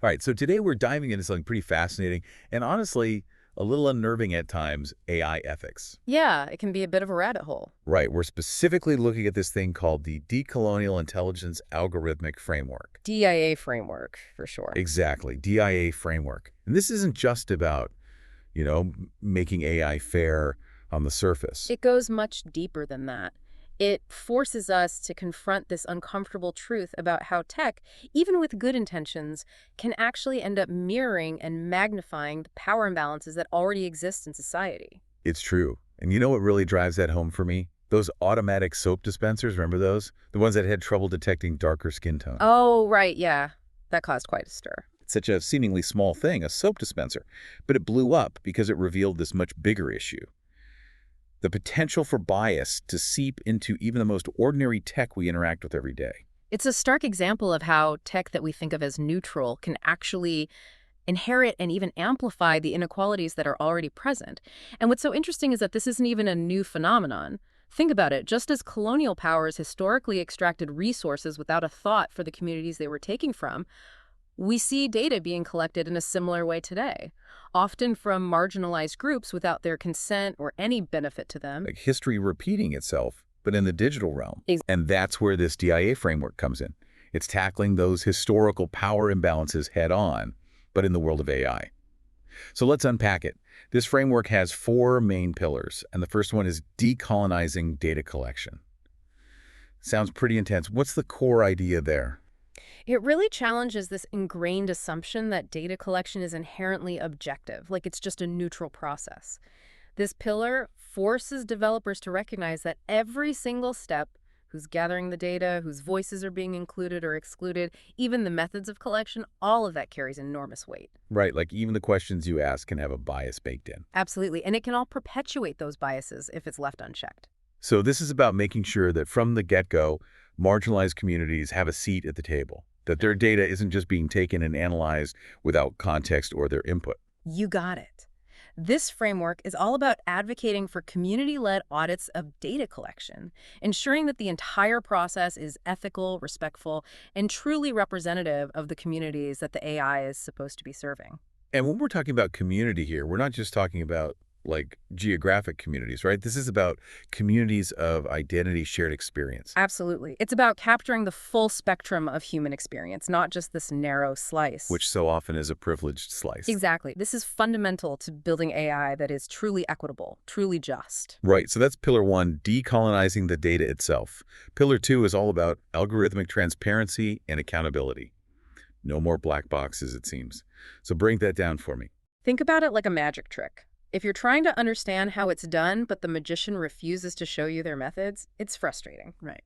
All right, so today we're diving into something pretty fascinating and honestly, a little unnerving at times, AI ethics. Yeah, it can be a bit of a rabbit hole. Right, we're specifically looking at this thing called the Decolonial Intelligence Algorithmic Framework. DIA framework, for sure. Exactly, DIA framework. And this isn't just about, making AI fair on the surface. It goes much deeper than that. It forces us to confront this uncomfortable truth about how tech, even with good intentions, can actually end up mirroring and magnifying the power imbalances that already exist in society. It's true. And you know what really drives that home for me? Those automatic soap dispensers, remember those? The ones that had trouble detecting darker skin tone. Oh, right, yeah. That caused quite a stir. It's such a seemingly small thing, a soap dispenser, but it blew up because it revealed this much bigger issue. The potential for bias to seep into even the most ordinary tech we interact with every day. It's a stark example of how tech that we think of as neutral can actually inherit and even amplify the inequalities that are already present. And what's so interesting is that this isn't even a new phenomenon. Think about it. Just as colonial powers historically extracted resources without a thought for the communities they were taking from, we see data being collected in a similar way today, often from marginalized groups without their consent or any benefit to them. Like history repeating itself, but in the digital realm. Ex- And that's where this DIA framework comes in. It's tackling those historical power imbalances head on, but in the world of AI. So let's unpack it. This framework has four main pillars, and the first one is decolonizing data collection. Sounds pretty intense. What's the core idea there? It really challenges this ingrained assumption that data collection is inherently objective, like it's just a neutral process. This pillar forces developers to recognize that every single step, who's gathering the data, whose voices are being included or excluded, even the methods of collection, all of that carries enormous weight. Right, like even the questions you ask can have a bias baked in. Absolutely, and it can all perpetuate those biases if it's left unchecked. So this is about making sure that from the get-go, marginalized communities have a seat at the table, that their data isn't just being taken and analyzed without context or their input. You got it. This framework is all about advocating for community-led audits of data collection, ensuring that the entire process is ethical, respectful, and truly representative of the communities that the AI is supposed to be serving. And when we're talking about community here, we're not just talking about like geographic communities, right? This is about communities of identity, shared experience. Absolutely. It's about capturing the full spectrum of human experience, not just this narrow slice. Which so often is a privileged slice. Exactly. This is fundamental to building AI that is truly equitable, truly just. Right, so that's pillar one, decolonizing the data itself. Pillar two is all about algorithmic transparency and accountability. No more black boxes, it seems. So break that down for me. Think about it like a magic trick. If you're trying to understand how it's done, but the magician refuses to show you their methods, it's frustrating. Right.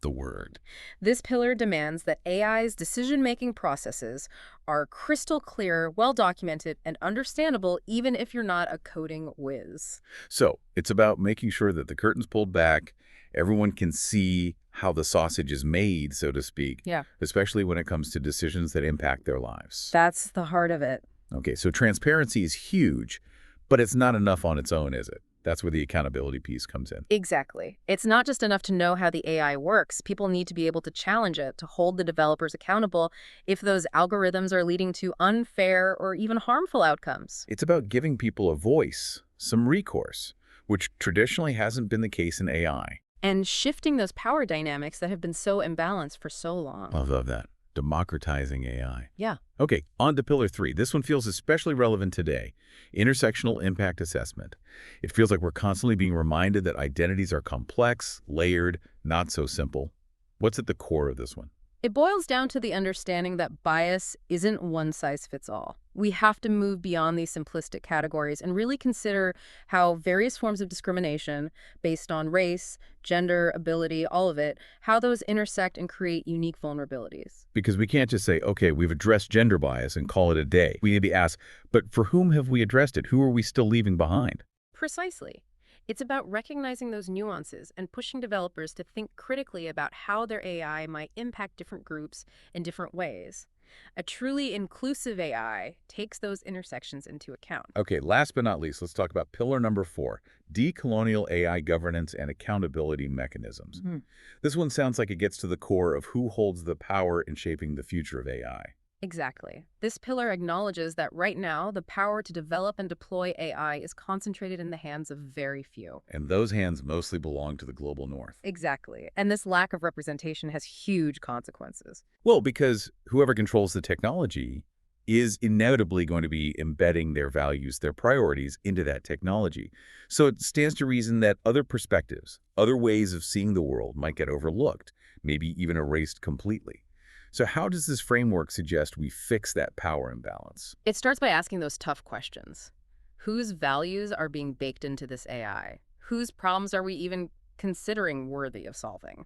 The word. This pillar demands that AI's decision-making processes are crystal clear, well-documented, and understandable even if you're not a coding whiz. So it's about making sure that the curtain's pulled back, everyone can see how the sausage is made, so to speak, Yeah. especially when it comes to decisions that impact their lives. That's the heart of it. Okay, so transparency is huge, but it's not enough on its own, is it? That's where the accountability piece comes in. Exactly. It's not just enough to know how the AI works. People need to be able to challenge it, to hold the developers accountable if those algorithms are leading to unfair or even harmful outcomes. It's about giving people a voice, some recourse, which traditionally hasn't been the case in AI. And shifting those power dynamics that have been so imbalanced for so long. I love that. Democratizing AI. Yeah. Okay, on to pillar three. This one feels especially relevant today. Intersectional impact assessment. It feels like we're constantly being reminded that identities are complex, layered, not so simple. What's at the core of this one? It boils down to the understanding that bias isn't one size fits all. We have to move beyond these simplistic categories and really consider how various forms of discrimination based on race, gender, ability, all of it, how those intersect and create unique vulnerabilities. Because we can't just say, okay, we've addressed gender bias and call it a day. We need to ask, but for whom have we addressed it? Who are we still leaving behind? Precisely. It's about recognizing those nuances and pushing developers to think critically about how their AI might impact different groups in different ways. A truly inclusive AI takes those intersections into account. Okay, last but not least, let's talk about pillar number 4, decolonial AI governance and accountability mechanisms. Mhm. This one sounds like it gets to the core of who holds the power in shaping the future of AI. Exactly. This pillar acknowledges that right now, the power to develop and deploy AI is concentrated in the hands of very few. And those hands mostly belong to the global north. Exactly. And this lack of representation has huge consequences. Well, because whoever controls the technology is inevitably going to be embedding their values, their priorities into that technology. So it stands to reason that other perspectives, other ways of seeing the world might get overlooked, maybe even erased completely. So how does this framework suggest we fix that power imbalance? It starts by asking those tough questions. Whose values are being baked into this AI? Whose problems are we even considering worthy of solving?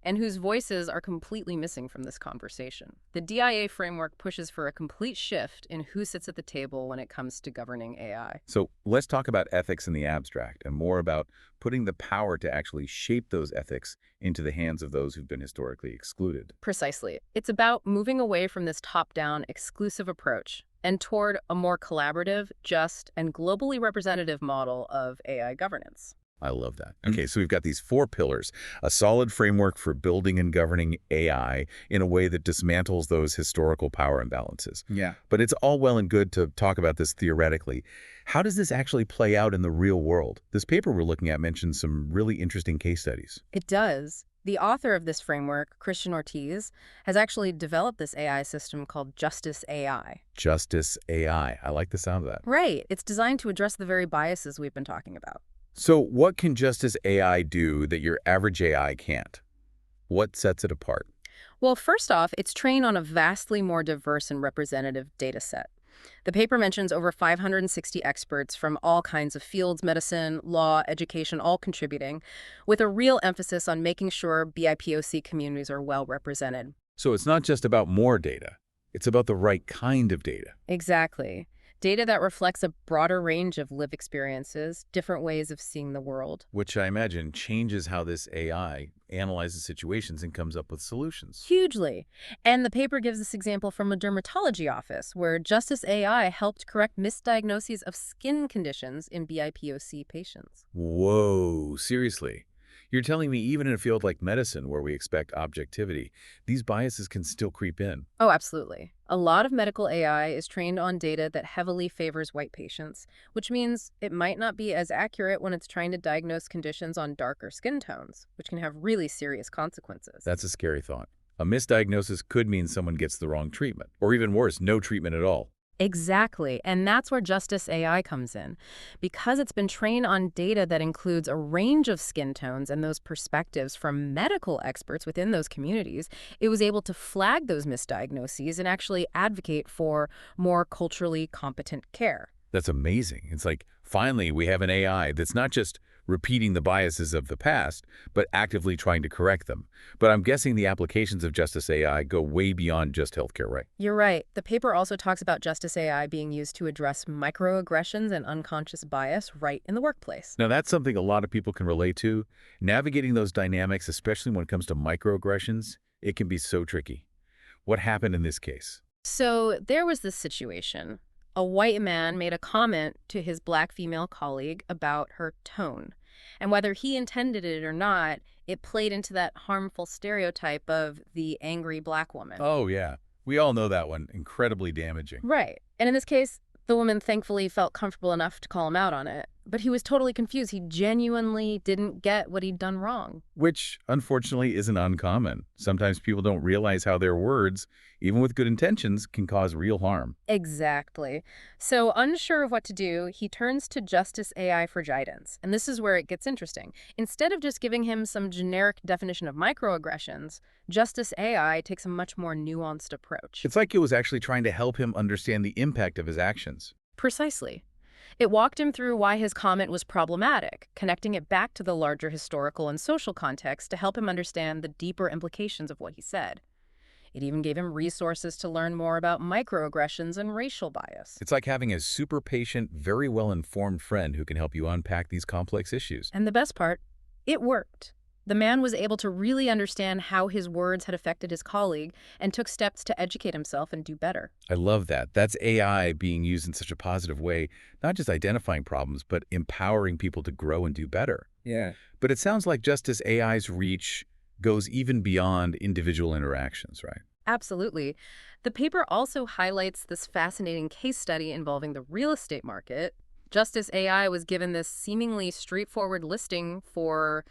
And whose voices are completely missing from this conversation? The DIA framework pushes for a complete shift in who sits at the table when it comes to governing AI. So let's talk about ethics in the abstract and more about putting the power to actually shape those ethics into the hands of those who've been historically excluded. Precisely. It's about moving away from this top-down, exclusive approach and toward a more collaborative, just, and globally representative model of AI governance. I love that. Okay, so we've got these 4 pillars, a solid framework for building and governing AI in a way that dismantles those historical power imbalances. Yeah. But it's all well and good to talk about this theoretically. How does this actually play out in the real world? This paper we're looking at mentions some really interesting case studies. It does. The author of this framework, Christian Ortiz, has actually developed this AI system called Justice AI. Justice AI. I like the sound of that. Right. It's designed to address the very biases we've been talking about. So what can Justice AI do that your average AI can't? What sets it apart? Well, first off, it's trained on a vastly more diverse and representative data set. The paper mentions over 560 experts from all kinds of fields, medicine, law, education, all contributing, with a real emphasis on making sure BIPOC communities are well represented. So it's not just about more data. It's about the right kind of data. Exactly. Data that reflects a broader range of lived experiences, different ways of seeing the world. Which I imagine changes how this AI analyzes situations and comes up with solutions. Hugely. And the paper gives this example from a dermatology office where Justice AI helped correct misdiagnoses of skin conditions in BIPOC patients. Whoa, seriously? You're telling me even in a field like medicine where we expect objectivity, these biases can still creep in? Oh, absolutely. A lot of medical AI is trained on data that heavily favors white patients, which means it might not be as accurate when it's trying to diagnose conditions on darker skin tones, which can have really serious consequences. That's a scary thought. A misdiagnosis could mean someone gets the wrong treatment, or even worse, no treatment at all. Exactly. And that's where Justice AI comes in. Because it's been trained on data that includes a range of skin tones and those perspectives from medical experts within those communities, it was able to flag those misdiagnoses and actually advocate for more culturally competent care. That's amazing. It's like, finally, we have an AI that's not just repeating the biases of the past, but actively trying to correct them. But I'm guessing the applications of Justice AI go way beyond just healthcare, right? You're right. The paper also talks about Justice AI being used to address microaggressions and unconscious bias right in the workplace. Now, that's something a lot of people can relate to. Navigating those dynamics, especially when it comes to microaggressions, it can be so tricky. What happened in this case? So there was this situation. A white man made a comment to his black female colleague about her tone. And whether he intended it or not, it played into that harmful stereotype of the angry black woman. Oh, yeah. We all know that one. Incredibly damaging. Right. And in this case, the woman thankfully felt comfortable enough to call him out on it. But he was totally confused. He genuinely didn't get what he'd done wrong. Which, unfortunately, isn't uncommon. Sometimes people don't realize how their words, even with good intentions, can cause real harm. Exactly. So unsure of what to do, he turns to Justice AI for guidance. And this is where it gets interesting. Instead of just giving him some generic definition of microaggressions, Justice AI takes a much more nuanced approach. It's like it was actually trying to help him understand the impact of his actions. Precisely. It walked him through why his comment was problematic, connecting it back to the larger historical and social context to help him understand the deeper implications of what he said. It even gave him resources to learn more about microaggressions and racial bias. It's like having a super patient, very well-informed friend who can help you unpack these complex issues. And the best part, it worked. The man was able to really understand how his words had affected his colleague and took steps to educate himself and do better. I love that. That's AI being used in such a positive way, not just identifying problems, but empowering people to grow and do better. Yeah. But it sounds like Justice AI's reach goes even beyond individual interactions, right? Absolutely. The paper also highlights this fascinating case study involving the real estate market. Justice AI was given this seemingly straightforward listing for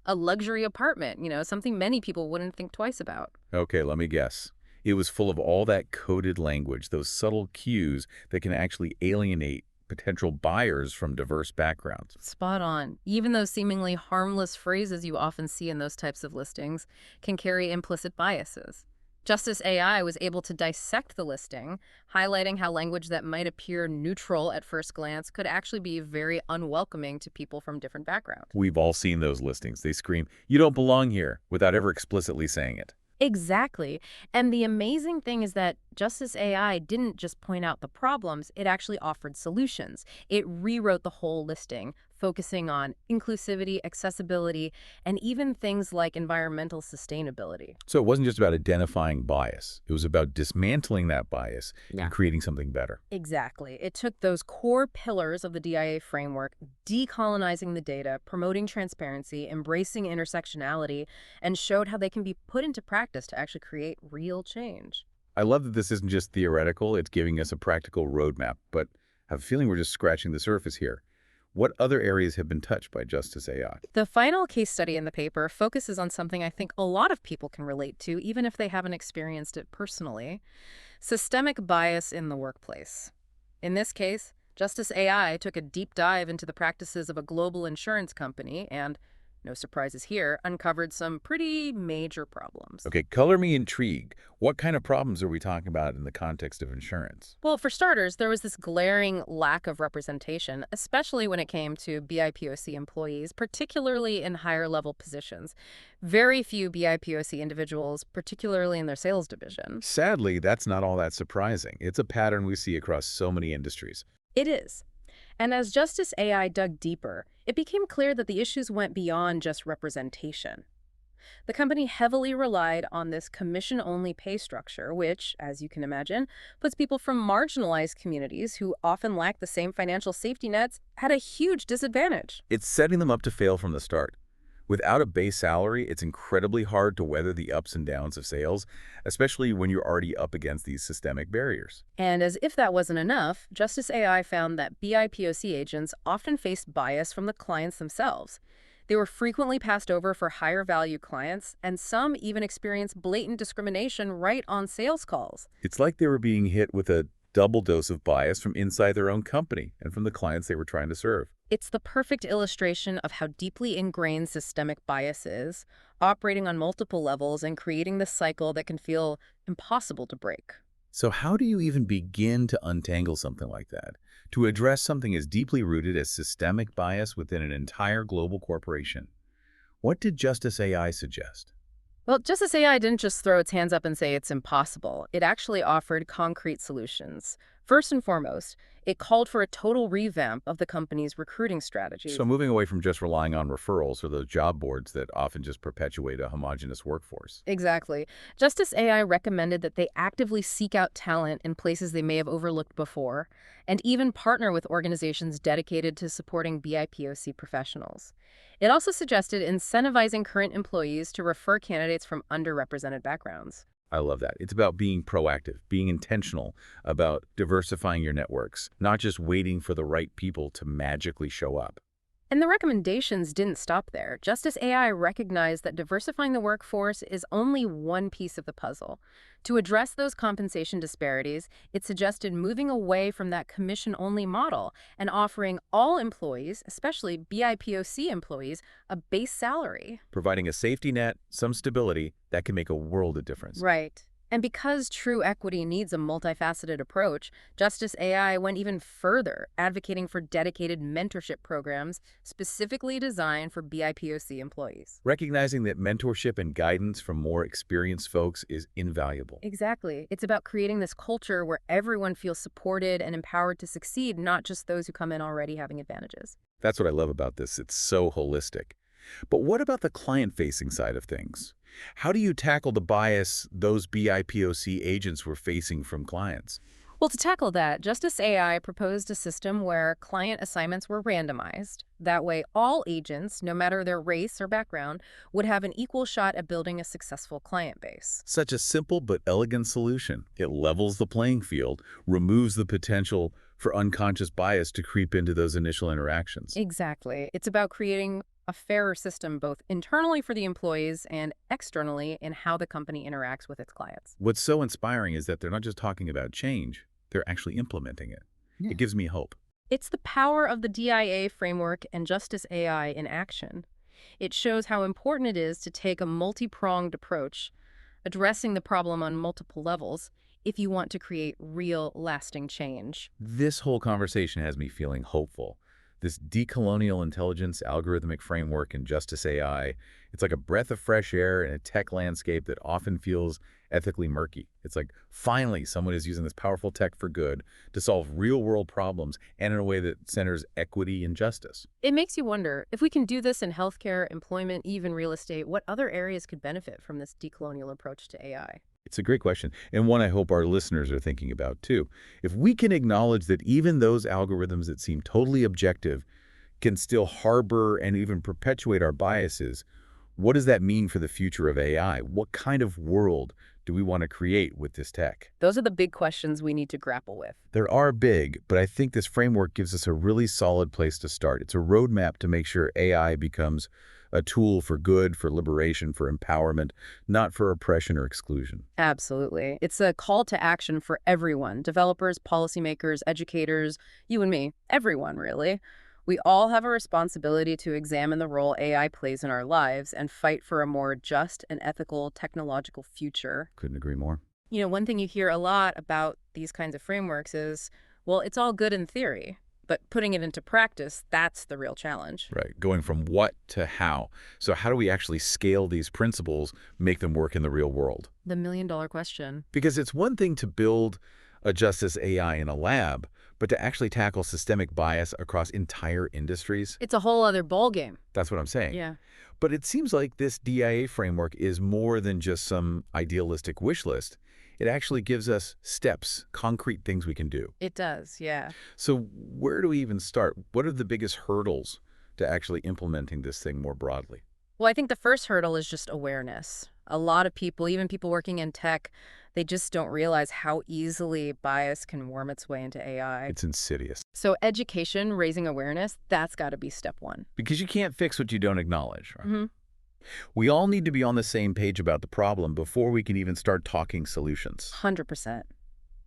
a luxury apartment, something many people wouldn't think twice about. Okay, let me guess. It was full of all that coded language, those subtle cues that can actually alienate potential buyers from diverse backgrounds. Spot on. Even those seemingly harmless phrases you often see in those types of listings can carry implicit biases. Justice AI was able to dissect the listing, highlighting how language that might appear neutral at first glance could actually be very unwelcoming to people from different backgrounds. We've all seen those listings. They scream, "You don't belong here," without ever explicitly saying it. Exactly. And the amazing thing is that Justice AI didn't just point out the problems, it actually offered solutions. It rewrote the whole listing, focusing on inclusivity, accessibility, and even things like environmental sustainability. So it wasn't just about identifying bias. It was about dismantling that bias and Yeah. creating something better. Exactly. It took those core pillars of the DIA framework, decolonizing the data, promoting transparency, embracing intersectionality, and showed how they can be put into practice to actually create real change. I love that this isn't just theoretical, it's giving us a practical roadmap, but I have a feeling we're just scratching the surface here. What other areas have been touched by Justice AI? The final case study in the paper focuses on something I think a lot of people can relate to, even if they haven't experienced it personally: systemic bias in the workplace. In this case, Justice AI took a deep dive into the practices of a global insurance company and, no surprises here, uncovered some pretty major problems. Okay, color me intrigued. What kind of problems are we talking about in the context of insurance? Well, for starters, there was this glaring lack of representation, especially when it came to BIPOC employees, particularly in higher level positions. Very few BIPOC individuals, particularly in their sales division. Sadly, that's not all that surprising. It's a pattern we see across so many industries. It is. And as Justice AI dug deeper, it became clear that the issues went beyond just representation. The company heavily relied on this commission-only pay structure, which, as you can imagine, puts people from marginalized communities who often lack the same financial safety nets at a huge disadvantage. It's setting them up to fail from the start. Without a base salary, it's incredibly hard to weather the ups and downs of sales, especially when you're already up against these systemic barriers. And as if that wasn't enough, Justice AI found that BIPOC agents often faced bias from the clients themselves. They were frequently passed over for higher value clients, and some even experienced blatant discrimination right on sales calls. It's like they were being hit with a double dose of bias from inside their own company and from the clients they were trying to serve. It's the perfect illustration of how deeply ingrained systemic bias is, operating on multiple levels and creating this cycle that can feel impossible to break. So how do you even begin to untangle something like that? To address something as deeply rooted as systemic bias within an entire global corporation? What did Justice AI suggest? Well, Justice AI didn't just throw its hands up and say it's impossible. It actually offered concrete solutions. First and foremost, it called for a total revamp of the company's recruiting strategies. So moving away from just relying on referrals or those job boards that often just perpetuate a homogenous workforce. Exactly. Justice AI recommended that they actively seek out talent in places they may have overlooked before, and even partner with organizations dedicated to supporting BIPOC professionals. It also suggested incentivizing current employees to refer candidates from underrepresented backgrounds. I love that. It's about being proactive, being intentional, about diversifying your networks, not just waiting for the right people to magically show up. And the recommendations didn't stop there. Justice AI recognized that diversifying the workforce is only one piece of the puzzle. To address those compensation disparities, it suggested moving away from that commission-only model and offering all employees, especially BIPOC employees, a base salary. Providing a safety net, some stability, that can make a world of difference. Right. And because true equity needs a multifaceted approach, Justice AI went even further, advocating for dedicated mentorship programs specifically designed for BIPOC employees. Recognizing that mentorship and guidance from more experienced folks is invaluable. Exactly. It's about creating this culture where everyone feels supported and empowered to succeed, not just those who come in already having advantages. That's what I love about this. It's so holistic. But what about the client-facing side of things? How do you tackle the bias those BIPOC agents were facing from clients? Well, to tackle that, Justice AI proposed a system where client assignments were randomized. That way, all agents, no matter their race or background, would have an equal shot at building a successful client base. Such a simple but elegant solution. It levels the playing field, removes the potential for unconscious bias to creep into those initial interactions. Exactly. It's about creating a fairer system both internally for the employees and externally in how the company interacts with its clients. What's so inspiring is that they're not just talking about change, they're actually implementing it. Yeah. It gives me hope. It's the power of the DIA framework and Justice AI in action. It shows how important it is to take a multi-pronged approach, addressing the problem on multiple levels, if you want to create real, lasting change. This whole conversation has me feeling hopeful. This decolonial intelligence algorithmic framework in Justice AI, it's like a breath of fresh air in a tech landscape that often feels ethically murky. It's like, finally, someone is using this powerful tech for good to solve real-world problems and in a way that centers equity and justice. It makes you wonder, if we can do this in healthcare, employment, even real estate, what other areas could benefit from this decolonial approach to AI? It's a great question, and one I hope our listeners are thinking about too. If we can acknowledge that even those algorithms that seem totally objective can still harbor and even perpetuate our biases, what does that mean for the future of AI? What kind of world do we want to create with this tech? Those are the big questions we need to grapple with. There are big, but I think this framework gives us a really solid place to start. It's a roadmap to make sure AI becomes a tool for good, for liberation, for empowerment, not for oppression or exclusion. Absolutely. It's a call to action for everyone, developers, policymakers, educators, you and me, everyone really. We all have a responsibility to examine the role AI plays in our lives and fight for a more just and ethical technological future. Couldn't agree more. You know, one thing you hear a lot about these kinds of frameworks is, well, it's all good in theory, but putting it into practice, that's the real challenge. Right, going from what to how. So how do we actually scale these principles, make them work in the real world? The million-dollar question. Because it's one thing to build a justice AI in a lab, but to actually tackle systemic bias across entire industries, It's a whole other ballgame. that's what I'm saying. Yeah. But it seems like this DIA framework is more than just some idealistic wish list. It actually gives us steps, concrete things we can do. It does, yeah. So where do we even start? What are the biggest hurdles to actually implementing this thing more broadly? Well, I think the first hurdle is just awareness. A lot of people, even people working in tech, they just don't realize how easily bias can worm its way into AI. It's insidious. So education, raising awareness, that's got to be step one. Because you can't fix what you don't acknowledge, right? Mm-hmm. We all need to be on the same page about the problem before we can even start talking solutions. 100%.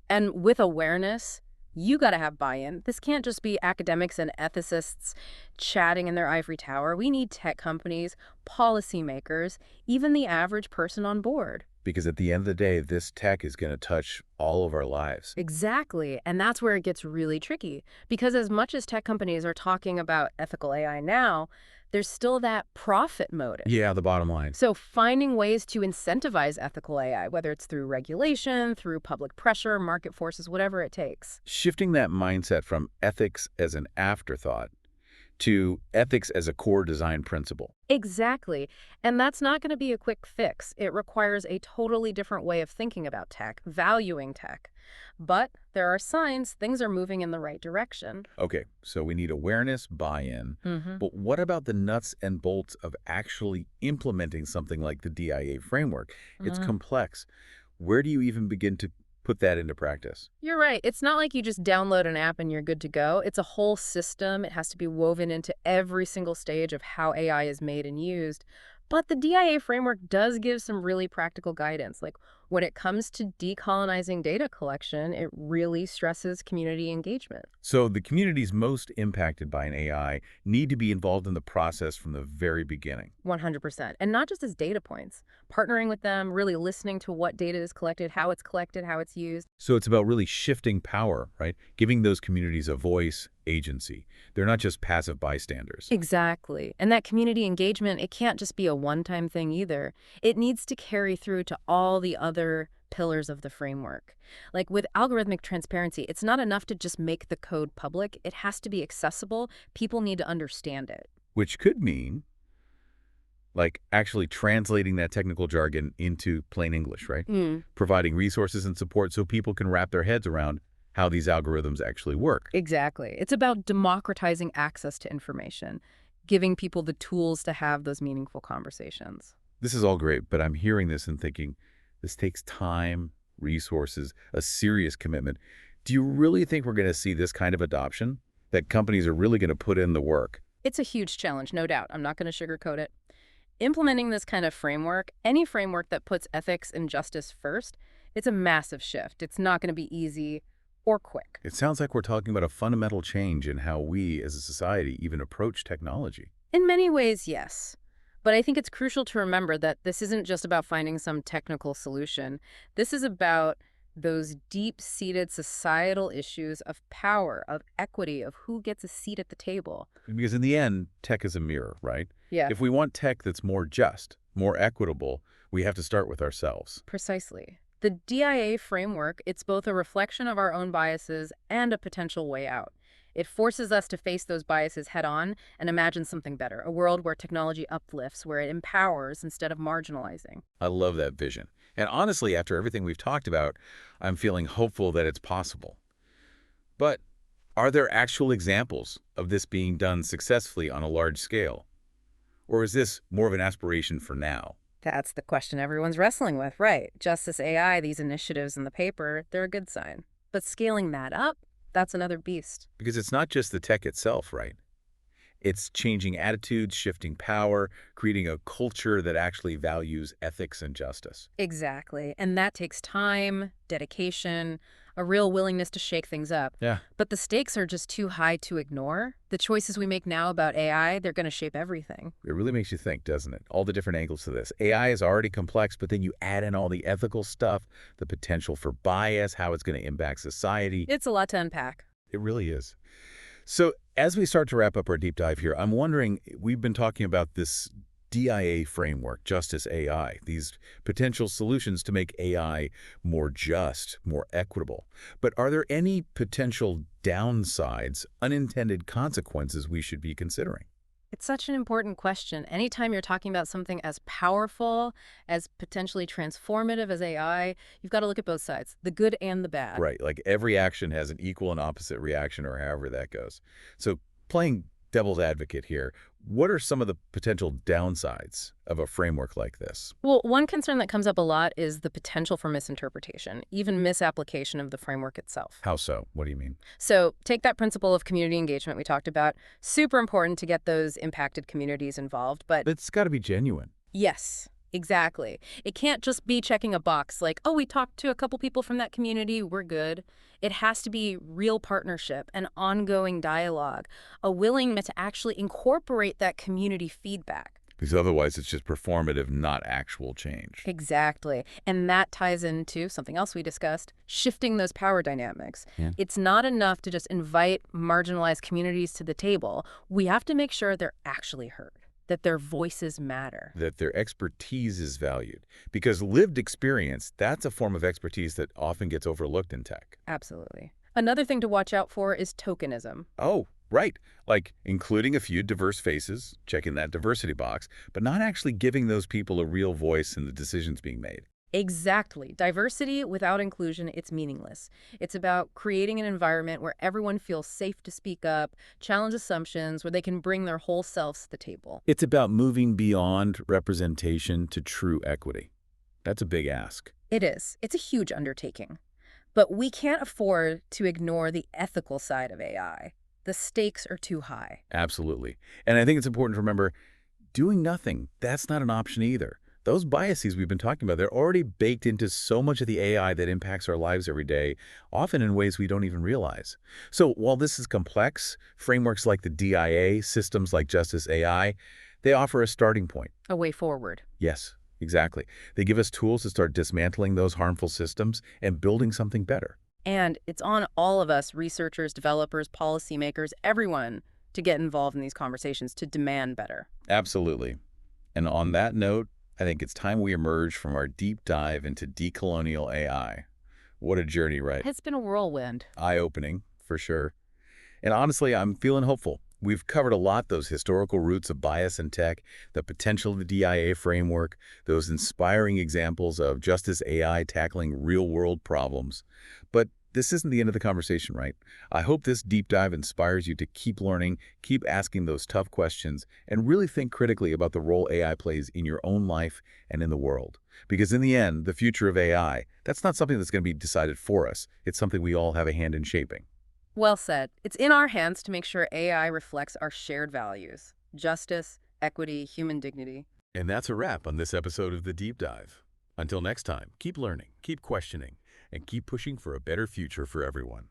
And with awareness, you got to have buy-in. This can't just be academics and ethicists chatting in their ivory tower. We need tech companies, policymakers, even the average person on board. Because at the end of the day, this tech is going to touch all of our lives. Exactly. And that's where it gets really tricky. Because as much as tech companies are talking about ethical AI now, there's still that profit motive. Yeah, the bottom line. So finding ways to incentivize ethical AI, whether it's through regulation, through public pressure, market forces, whatever it takes. Shifting that mindset from ethics as an afterthought to ethics as a core design principle. Exactly. And that's not going to be a quick fix. It requires a totally different way of thinking about tech, valuing tech. But there are signs things are moving in the right direction. Okay, so we need awareness, buy-in. But what about the nuts and bolts of actually implementing something like the DIA framework? It's complex. Where do you even begin to put that into practice? You're right. It's not like you just download an app and you're good to go. It's a whole system. It has to be woven into every single stage of how AI is made and used. But the DIA framework does give some really practical guidance. Like when it comes to decolonizing data collection, it really stresses community engagement. So the communities most impacted by an AI need to be involved in the process from the very beginning. 100%. And not just as data points. Partnering with them, really listening to what data is collected, how it's used. So it's about really shifting power, right? Giving those communities a voice, agency. They're not just passive bystanders. Exactly. And that community engagement, it can't just be a one-time thing either. It needs to carry through to all the other pillars of the framework. Like with algorithmic transparency, it's not enough to just make the code public. It has to be accessible. People need to understand it. Which could mean like actually translating that technical jargon into plain English, right? Providing resources and support so people can wrap their heads around how these algorithms actually work. Exactly. It's about democratizing access to information, giving people the tools to have those meaningful conversations. This is all great, but I'm hearing this and thinking, this takes time, resources, a serious commitment. Do you really think we're going to see this kind of adoption? That companies are really going to put in the work? It's a huge challenge, no doubt. I'm not going to sugarcoat it. Implementing this kind of framework, any framework that puts ethics and justice first, it's a massive shift. It's not going to be easy or quick. It sounds like we're talking about a fundamental change in how we as a society even approach technology. In many ways, yes. But I think it's crucial to remember that this isn't just about finding some technical solution. This is about those deep-seated societal issues of power, of equity, of who gets a seat at the table. Because in the end, tech is a mirror, right? Yeah, If we want tech that's more just, more equitable, we have to start with ourselves. precisely. The DIA framework, it's both a reflection of our own biases and a potential way out. It forces us to face those biases head-on and imagine something better, a world where technology uplifts, where it empowers instead of marginalizing. I love that vision. And honestly, after everything we've talked about, I'm feeling hopeful that it's possible. But are there actual examples of this being done successfully on a large scale? Or is this more of an aspiration for now? That's the question everyone's wrestling with, right? Justice AI, these initiatives in the paper, they're a good sign. But scaling that up, that's another beast. Because it's not just the tech itself, right? It's changing attitudes, shifting power, creating a culture that actually values ethics and justice. Exactly. And that takes time, dedication, a real willingness to shake things up. Yeah. But the stakes are just too high to ignore. The choices we make now about AI, they're going to shape everything. It really makes you think, doesn't it? All the different angles to this. AI is already complex, but then you add in all the ethical stuff, the potential for bias, how it's going to impact society. It's a lot to unpack. It really is. So as we start to wrap up our deep dive here, I'm wondering, we've been talking about this DIA framework, Justice AI, these potential solutions to make AI more just, more equitable. But are there any potential downsides, unintended consequences we should be considering? It's such an important question. Anytime you're talking about something as powerful, as potentially transformative as AI, you've got to look at both sides, the good and the bad. Right, like every action has an equal and opposite reaction or however that goes. So playing devil's advocate here, what are some of the potential downsides of a framework like this? Well, one concern that comes up a lot is the potential for misinterpretation, even misapplication of the framework itself. How so? What do you mean? So take that principle of community engagement we talked about. Super important to get those impacted communities involved, but It's got to be genuine. yes, exactly. It can't just be checking a box like, oh, we talked to a couple people from that community, we're good. It has to be real partnership, an ongoing dialogue, a willingness to actually incorporate that community feedback. Because otherwise it's just performative, not actual change. Exactly. And that ties into something else we discussed, shifting those power dynamics. Yeah. It's not enough to just invite marginalized communities to the table. We have to make sure they're actually heard, that their voices matter. That their expertise is valued. Because lived experience, that's a form of expertise that often gets overlooked in tech. Absolutely. Another thing to watch out for is tokenism. Oh, right. Like including a few diverse faces, checking that diversity box, but not actually giving those people a real voice in the decisions being made. Exactly. Diversity without inclusion, it's meaningless. It's about creating an environment where everyone feels safe to speak up, challenge assumptions, where they can bring their whole selves to the table. It's about moving beyond representation to true equity. That's a big ask. It is. It's a huge undertaking. But we can't afford to ignore the ethical side of AI. The stakes are too high. Absolutely. And I think it's important to remember, doing nothing, that's not an option either. Those biases we've been talking about, they're already baked into so much of the AI that impacts our lives every day, often in ways we don't even realize. So while this is complex, frameworks like the DIA, systems like Justice AI, they offer a starting point. A way forward. Yes, exactly. They give us tools to start dismantling those harmful systems and building something better. And it's on all of us, researchers, developers, policymakers, everyone, to get involved in these conversations, to demand better. Absolutely. And on that note, I think it's time we emerge from our deep dive into decolonial AI. What a journey, right? It's been a whirlwind. Eye-opening, for sure. And honestly, I'm feeling hopeful. We've covered a lot, those historical roots of bias in tech, the potential of the DIA framework, those inspiring examples of Justice AI tackling real-world problems. But this isn't the end of the conversation, right? I hope this deep dive inspires you to keep learning, keep asking those tough questions, and really think critically about the role AI plays in your own life and in the world. Because in the end, the future of AI, that's not something that's going to be decided for us. It's something we all have a hand in shaping. Well said. It's in our hands to make sure AI reflects our shared values: justice, equity, human dignity. And that's a wrap on this episode of The Deep Dive. Until next time, keep learning, keep questioning, and keep pushing for a better future for everyone.